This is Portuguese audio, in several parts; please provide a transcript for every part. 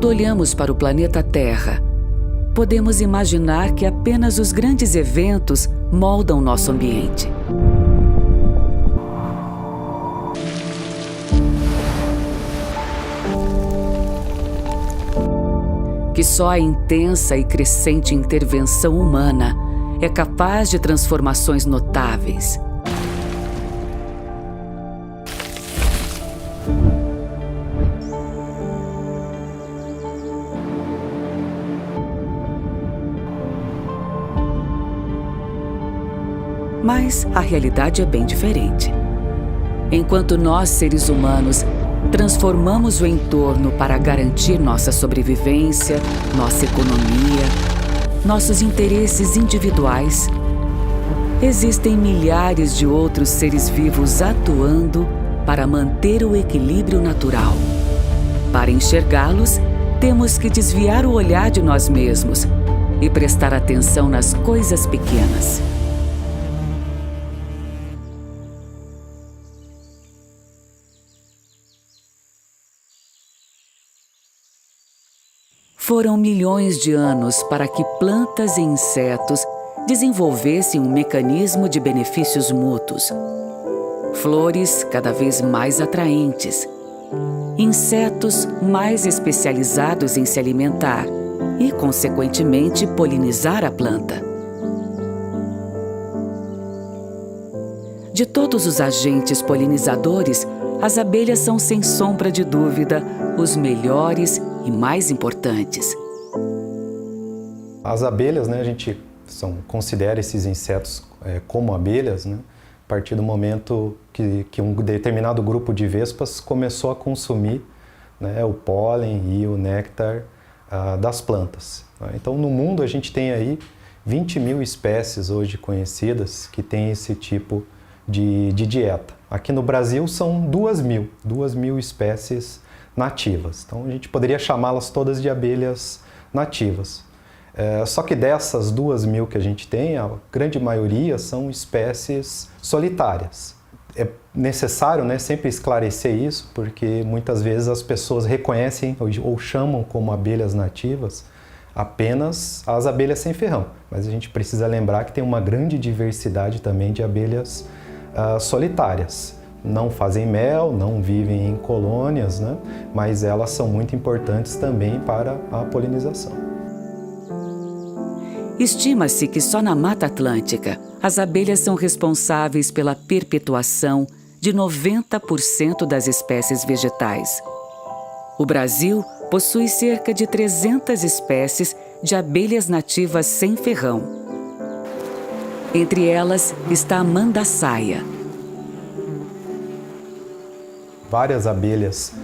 Quando olhamos para o planeta Terra, podemos imaginar que apenas os grandes eventos moldam nosso ambiente. Que só a intensa e crescente intervenção humana é capaz de transformações notáveis. Mas a realidade é bem diferente. Enquanto nós, seres humanos, transformamos o entorno para garantir nossa sobrevivência, nossa economia, nossos interesses individuais, existem milhares de outros seres vivos atuando para manter o equilíbrio natural. Para enxergá-los, temos que desviar o olhar de nós mesmos e prestar atenção nas coisas pequenas. Foram milhões de anos para que plantas e insetos desenvolvessem um mecanismo de benefícios mútuos. Flores cada vez mais atraentes, insetos mais especializados em se alimentar e, consequentemente, polinizar a planta. De todos os agentes polinizadores, as abelhas são, sem sombra de dúvida, os melhores e mais importantes. As abelhas, a gente considera esses insetos como abelhas, a partir do momento que um determinado grupo de vespas começou a consumir o pólen e o néctar das plantas. Então, no mundo, a gente tem aí 20 mil espécies hoje conhecidas que têm esse tipo de dieta. Aqui no Brasil são 2 mil espécies nativas. Então a gente poderia chamá-las todas de abelhas nativas. Só que dessas 2 mil que a gente tem, a grande maioria são espécies solitárias. É necessário sempre esclarecer isso, porque muitas vezes as pessoas reconhecem ou chamam como abelhas nativas apenas as abelhas sem ferrão. Mas a gente precisa lembrar que tem uma grande diversidade também de abelhas solitárias. Não fazem mel, não vivem em colônias, mas elas são muito importantes também para a polinização. Estima-se que só na Mata Atlântica as abelhas são responsáveis pela perpetuação de 90% das espécies vegetais. O Brasil possui cerca de 300 espécies de abelhas nativas sem ferrão. Entre elas está a mandaçaia. Várias abelhas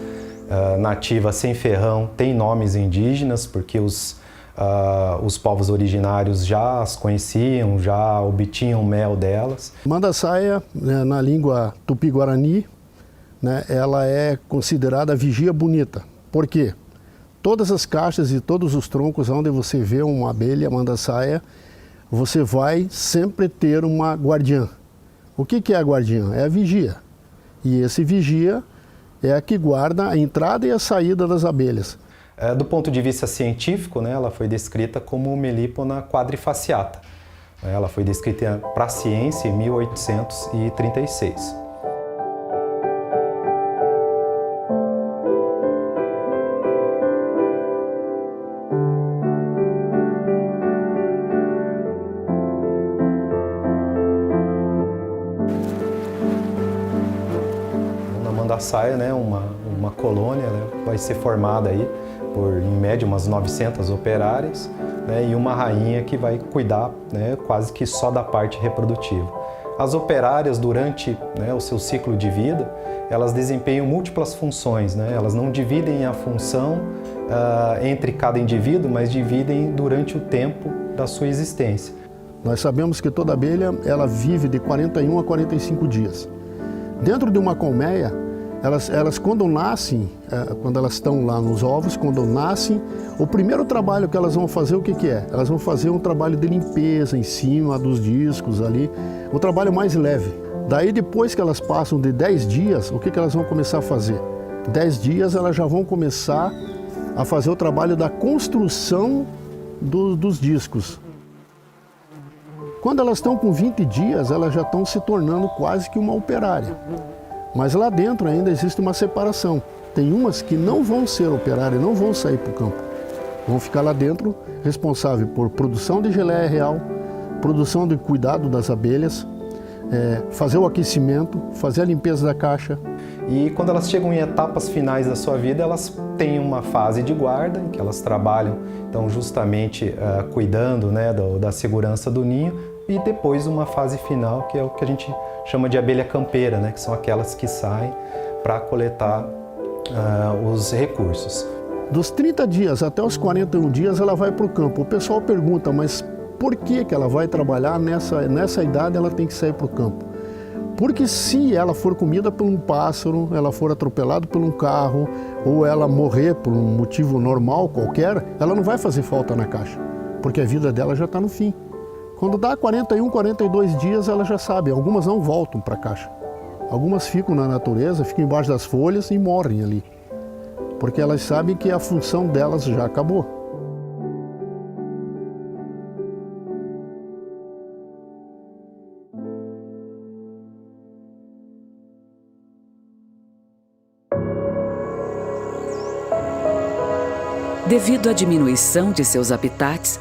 nativas sem ferrão têm nomes indígenas, porque os povos originários já as conheciam, já obtinham mel delas. Mandaçaia, na língua tupi-guarani, ela é considerada vigia bonita. Por quê? Todas as caixas e todos os troncos onde você vê uma abelha mandaçaia, você vai sempre ter uma guardiã. O que é a guardiã? É a vigia. E esse vigia é a que guarda a entrada e a saída das abelhas. Do ponto de vista científico, ela foi descrita como Melipona quadrifaciata. Ela foi descrita para a ciência em 1836. A saia, uma colônia, vai ser formada aí por, em média, umas 900 operárias, e uma rainha que vai cuidar quase que só da parte reprodutiva. As operárias, durante o seu ciclo de vida, elas desempenham múltiplas funções, elas não dividem a função entre cada indivíduo, mas dividem durante o tempo da sua existência. Nós sabemos que toda abelha ela vive de 41 a 45 dias. Dentro de uma colmeia, elas quando nascem, quando elas estão lá nos ovos, quando nascem, o primeiro trabalho que elas vão fazer, o que é? Elas vão fazer um trabalho de limpeza em cima dos discos ali, um trabalho mais leve. Daí depois que elas passam de 10 dias, o que elas vão começar a fazer? 10 dias elas já vão começar a fazer o trabalho da construção dos discos. Quando elas estão com 20 dias, elas já estão se tornando quase que uma operária. Mas lá dentro ainda existe uma separação. Tem umas que não vão ser operárias, não vão sair para o campo. Vão ficar lá dentro, responsável por produção de geleia real, produção de cuidado das abelhas, fazer o aquecimento, fazer a limpeza da caixa. E quando elas chegam em etapas finais da sua vida, elas têm uma fase de guarda, em que elas trabalham, então, justamente cuidando, né, da segurança do ninho, e depois uma fase final, que é o que a gente chama de abelha campeira, né, que são aquelas que saem para coletar os recursos. Dos 30 dias até os 41 dias, ela vai para o campo. O pessoal pergunta, mas por que ela vai trabalhar nessa idade, ela tem que sair para o campo? Porque se ela for comida por um pássaro, ela for atropelada por um carro, ou ela morrer por um motivo normal qualquer, ela não vai fazer falta na caixa, porque a vida dela já está no fim. Quando dá 41, 42 dias, ela já sabe, algumas não voltam para a caixa. Algumas ficam na natureza, ficam embaixo das folhas e morrem ali, porque elas sabem que a função delas já acabou. Devido à diminuição de seus habitats,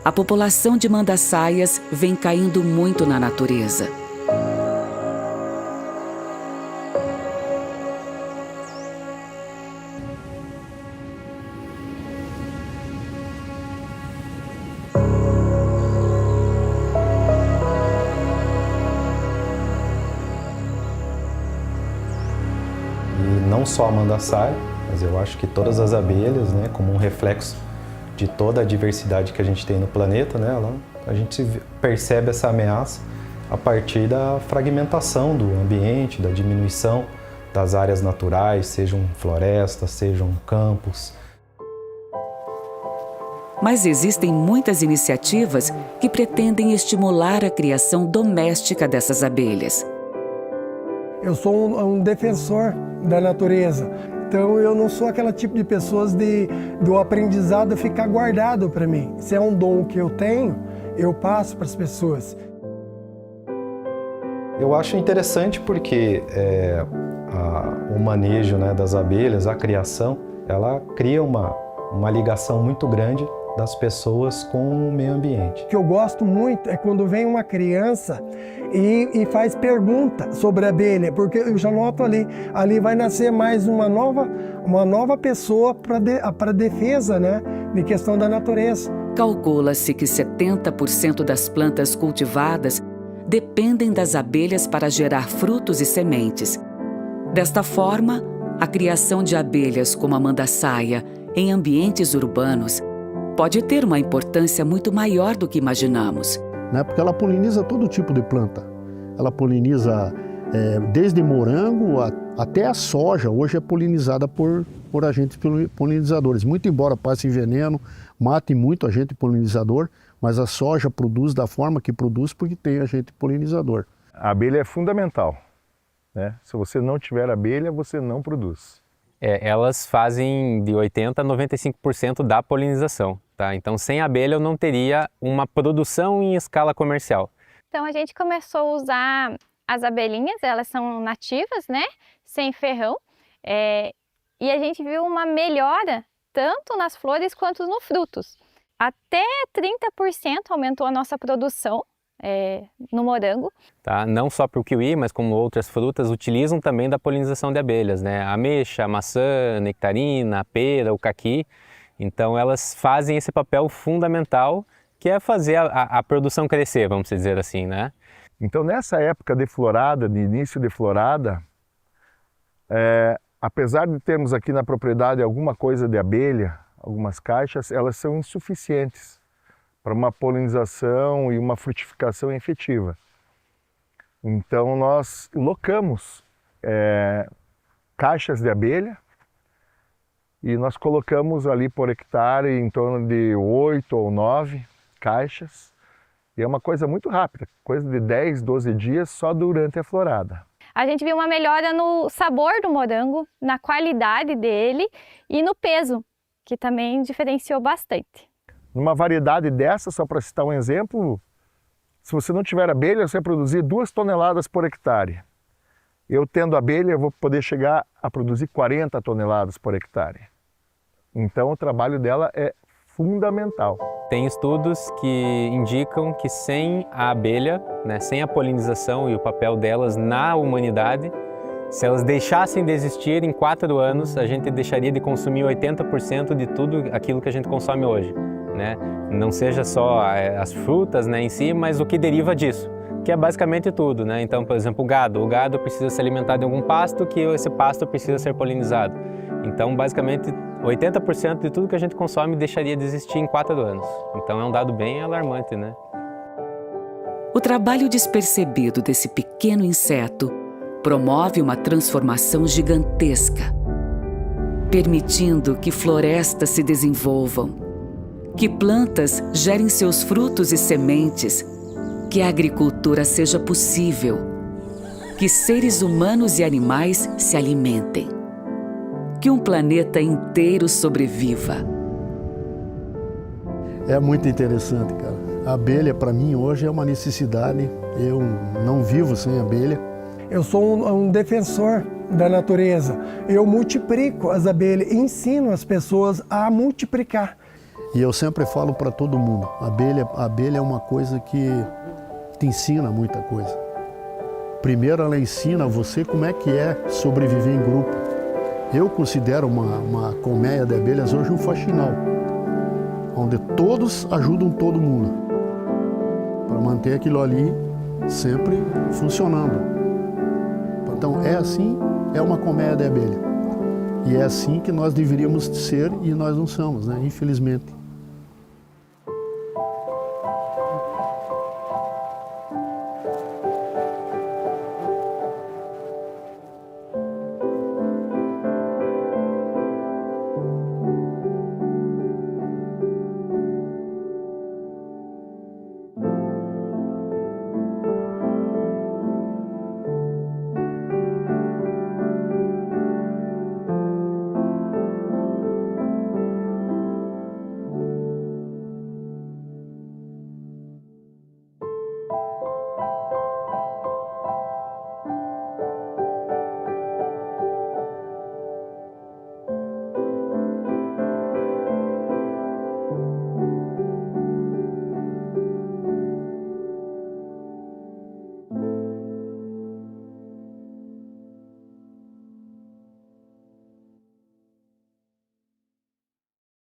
a população de mandaçaias vem caindo muito na natureza. E não só a mandaçaia, mas eu acho que todas as abelhas, né, como um reflexo de toda a diversidade que a gente tem no planeta, né, a gente percebe essa ameaça a partir da fragmentação do ambiente, da diminuição das áreas naturais, sejam florestas, sejam campos. Mas existem muitas iniciativas que pretendem estimular a criação doméstica dessas abelhas. Eu sou um defensor da natureza. Então eu não sou aquele tipo de pessoas do aprendizado ficar guardado para mim. Se é um dom que eu tenho, eu passo para as pessoas. Eu acho interessante porque o manejo, né, das abelhas, a criação, ela cria uma ligação muito grande das pessoas com o meio ambiente. O que eu gosto muito é quando vem uma criança e faz pergunta sobre a abelha, porque eu já noto ali vai nascer mais uma nova pessoa para defesa, né, de questão da natureza. Calcula-se que 70% das plantas cultivadas dependem das abelhas para gerar frutos e sementes. Desta forma, a criação de abelhas como a mandaçaia em ambientes urbanos pode ter uma importância muito maior do que imaginamos. Porque ela poliniza todo tipo de planta. Ela poliniza desde morango até a soja. Hoje é polinizada por agentes polinizadores. Muito embora passe veneno, mate muito agente polinizador, mas a soja produz da forma que produz porque tem agente polinizador. A abelha é fundamental, né? Se você não tiver abelha, você não produz. Elas fazem de 80% a 95% da polinização. Tá? Então, sem abelha eu não teria uma produção em escala comercial. Então, a gente começou a usar as abelhinhas, elas são nativas, né? Sem ferrão. E a gente viu uma melhora tanto nas flores quanto nos frutos. Até 30% aumentou a nossa produção no morango. Tá? Não só para o kiwi, mas como outras frutas, utilizam também da polinização de abelhas, né? A ameixa, a maçã, a nectarina, a pera, o caqui. Então elas fazem esse papel fundamental, que é fazer a produção crescer, vamos dizer assim, né? Então nessa época de florada, de início de florada, apesar de termos aqui na propriedade alguma coisa de abelha, algumas caixas, elas são insuficientes para uma polinização e uma frutificação efetiva. Então nós locamos caixas de abelha, e nós colocamos ali por hectare em torno de 8 ou 9 caixas. E é uma coisa muito rápida, coisa de 10, 12 dias só durante a florada. A gente viu uma melhora no sabor do morango, na qualidade dele e no peso, que também diferenciou bastante. Numa variedade dessa, só para citar um exemplo, se você não tiver abelha, você vai produzir 2 toneladas por hectare. Eu tendo abelha, eu vou poder chegar a produzir 40 toneladas por hectare. Então o trabalho dela é fundamental. Tem estudos que indicam que sem a abelha, né, sem a polinização e o papel delas na humanidade, se elas deixassem de existir, em 4 anos a gente deixaria de consumir 80% de tudo aquilo que a gente consome hoje, né? Não seja só as frutas, né, em si, mas o que deriva disso, que é basicamente tudo, né? Então, por exemplo, o gado precisa se alimentar de algum pasto, que esse pasto precisa ser polinizado. Então, basicamente, 80% de tudo que a gente consome deixaria de existir em 4 anos. Então é um dado bem alarmante, né? O trabalho despercebido desse pequeno inseto promove uma transformação gigantesca, permitindo que florestas se desenvolvam, que plantas gerem seus frutos e sementes, que a agricultura seja possível, que seres humanos e animais se alimentem, que um planeta inteiro sobreviva. É muito interessante, cara. A abelha, para mim, hoje é uma necessidade. Eu não vivo sem abelha. Eu sou um defensor da natureza. Eu multiplico as abelhas, ensino as pessoas a multiplicar. E eu sempre falo para todo mundo, a abelha é uma coisa que te ensina muita coisa. Primeiro, ela ensina você como é que é sobreviver em grupo. Eu considero uma colmeia de abelhas hoje um faxinal, onde todos ajudam todo mundo, para manter aquilo ali sempre funcionando. Então é assim, é uma colmeia de abelha. E é assim que nós deveríamos ser e nós não somos, né? Infelizmente.